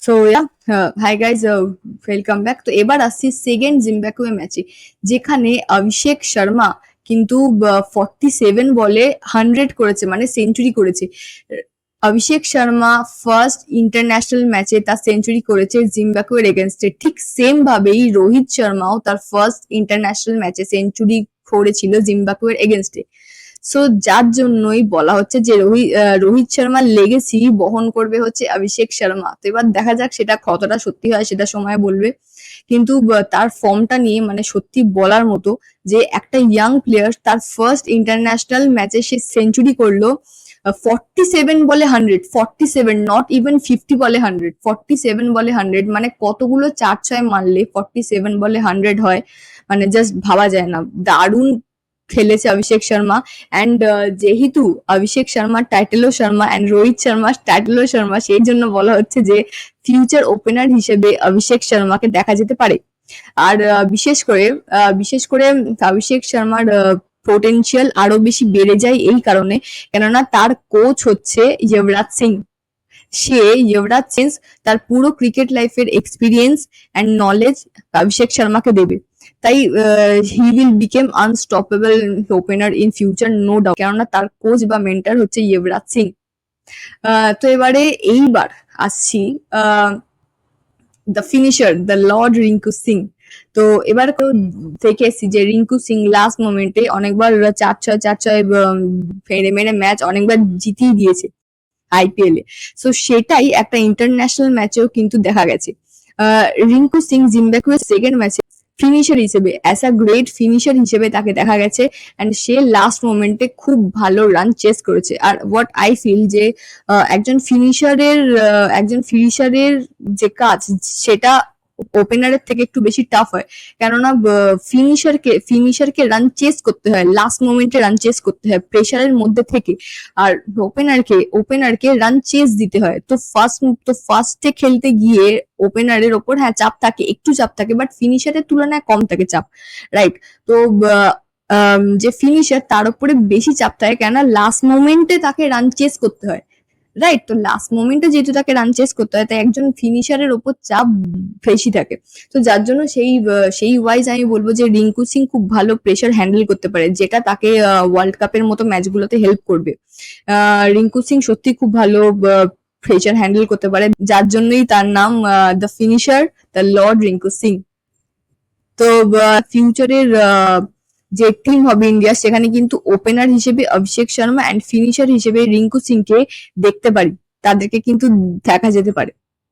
So hi guys, welcome back. তো এবার আসছি সেকেন্ড জিম্বাবুয়ে ম্যাচে, যেখানে অভিষেক শর্মা কিন্তু 47 বলে 100 করেছে, মানে সেঞ্চুরি করেছে। অভিষেক শর্মা ফার্স্ট ইন্টারন্যাশনাল ম্যাচে তার সেঞ্চুরি করেছে জিম্বাবুয়ের এগেনস্টে। ঠিক সেম ভাবেই রোহিত শর্মাও তার ফার্স্ট ইন্টারন্যাশনাল ম্যাচে সেঞ্চুরি করেছিল জিম্বাবুয়ের এগেনস্টে। সো যার জন্যই বলা হচ্ছে যে রোহিত শর্মার লেগেসি বহন করবে হচ্ছে অভিষেক শর্মা। তো এবার দেখা যাক সেটা কতটা সত্যি হয়, সেটা সময় বলবে। কিন্তু তার ফর্মটা নিয়ে মানে সত্যি বলার মতো, যে একটা ইয়াং প্লেয়ার তার ফার্স্ট ইন্টারন্যাশনাল ম্যাচে সে সেঞ্চুরি করলো 47 বলে 100, 47, নট ইভেন 50 বলে 100, 47 বলে 100, মানে কতগুলো 4-6 মারলে 47 বলে 100 হয়, মানে জাস্ট ভাবা যায় না। দারুণ খেলেছে অভিষেক শর্মা। অ্যান্ড যেহেতু অভিষেক শর্মার টাইটেলও শর্মা অ্যান্ড রোহিত শর্মার টাইটেলও শর্মা, সেই জন্য বলা হচ্ছে যে ফিউচার ওপেনার হিসেবে অভিষেক শর্মাকে দেখা যেতে পারে। আর বিশেষ করে অভিষেক শর্মার পোটেনশিয়াল আরো বেশি বেড়ে যায় এই কারণে, কেননা তার কোচ হচ্ছে যুবরাজ সিং। সে যুবরাজ সিং তার পুরো ক্রিকেট লাইফের এক্সপিরিয়েন্স অ্যান্ড নলেজ অভিষেক শর্মাকে দেবে। তাই he will become unstoppable opener in future, no doubt, কেননা তার কোচ বা মেন্টার হচ্ছে যুবরাজ সিং। তো এবারে এইবার আসছি the finisher, the Lord Rinku Singh. তো এবার দেখে এসছি যে রিঙ্কু সিং লাস্ট মোমেন্টে অনেকবার 4-6 ফেরে মেরে ম্যাচ অনেকবার জিতিয়ে দিয়েছে আইপিএল এ। সো সেটাই একটা ইন্টারন্যাশনাল ম্যাচেও কিন্তু দেখা গেছে। রিঙ্কু সিং জিম্বাবুয়ের সেকেন্ড ম্যাচে ফিনিশার হিসেবে, অ্যাজ আ গ্রেট ফিনিশার হিসেবে তাকে দেখা গেছে। অ্যান্ড সে লাস্ট মোমেন্টে খুব ভালো রান চেস করেছে। আর হোয়াট আই ফিল যে একজন ফিনিশারের যে কাজ, সেটা ওপেনারের থেকে একটু বেশি টাফ হয়, কেননা ফিনিশারকে রান চেস করতে হয়, লাস্ট মোমেন্টে রান চেস করতে হয় প্রেসারের মধ্যে থেকে। আর ওপেনারকে রান চেস দিতে হয়। তো ফার্স্টে খেলতে গিয়ে ওপেনারের ওপর হ্যাঁ চাপ থাকে, একটু চাপ থাকে, বাট ফিনিশারের তুলনায় কম থাকে চাপ, রাইট? তো যে ফিনিশার তার উপরে বেশি চাপ থাকে, কেননা লাস্ট মোমেন্টে তাকে রান চেস করতে হয়, রাইট? তো লাস্ট মোমেন্টে যেহেতু তাকে রান চেস করতে হয়, তাই একজন ফিনিশারের ওপর চাপ বেশি থাকে। তো যার জন্য সেই ওয়াইজ আমি বলবো যে রিঙ্কু সিং খুব ভালো প্রেসার হ্যান্ডেল করতে পারে, যেটা তাকে ওয়ার্ল্ড কাপের মতো ম্যাচগুলোতে হেল্প করবে। রিঙ্কু সিং সত্যি খুব ভালো প্রেসার হ্যান্ডেল করতে পারে, যার জন্যই তার নাম the finisher, the Lord Rinku Singh. তো ফিউচারের যে টিম হবে ইন্ডিয়া, সেখানে কিন্তু ওপেনার হিসেবে অভিষেক শর্মা অ্যান্ড ফিনিশার হিসেবে রিঙ্কু সিংকে দেখতে পারি, তাদেরকে কিন্তু দেখা যেতে পারে।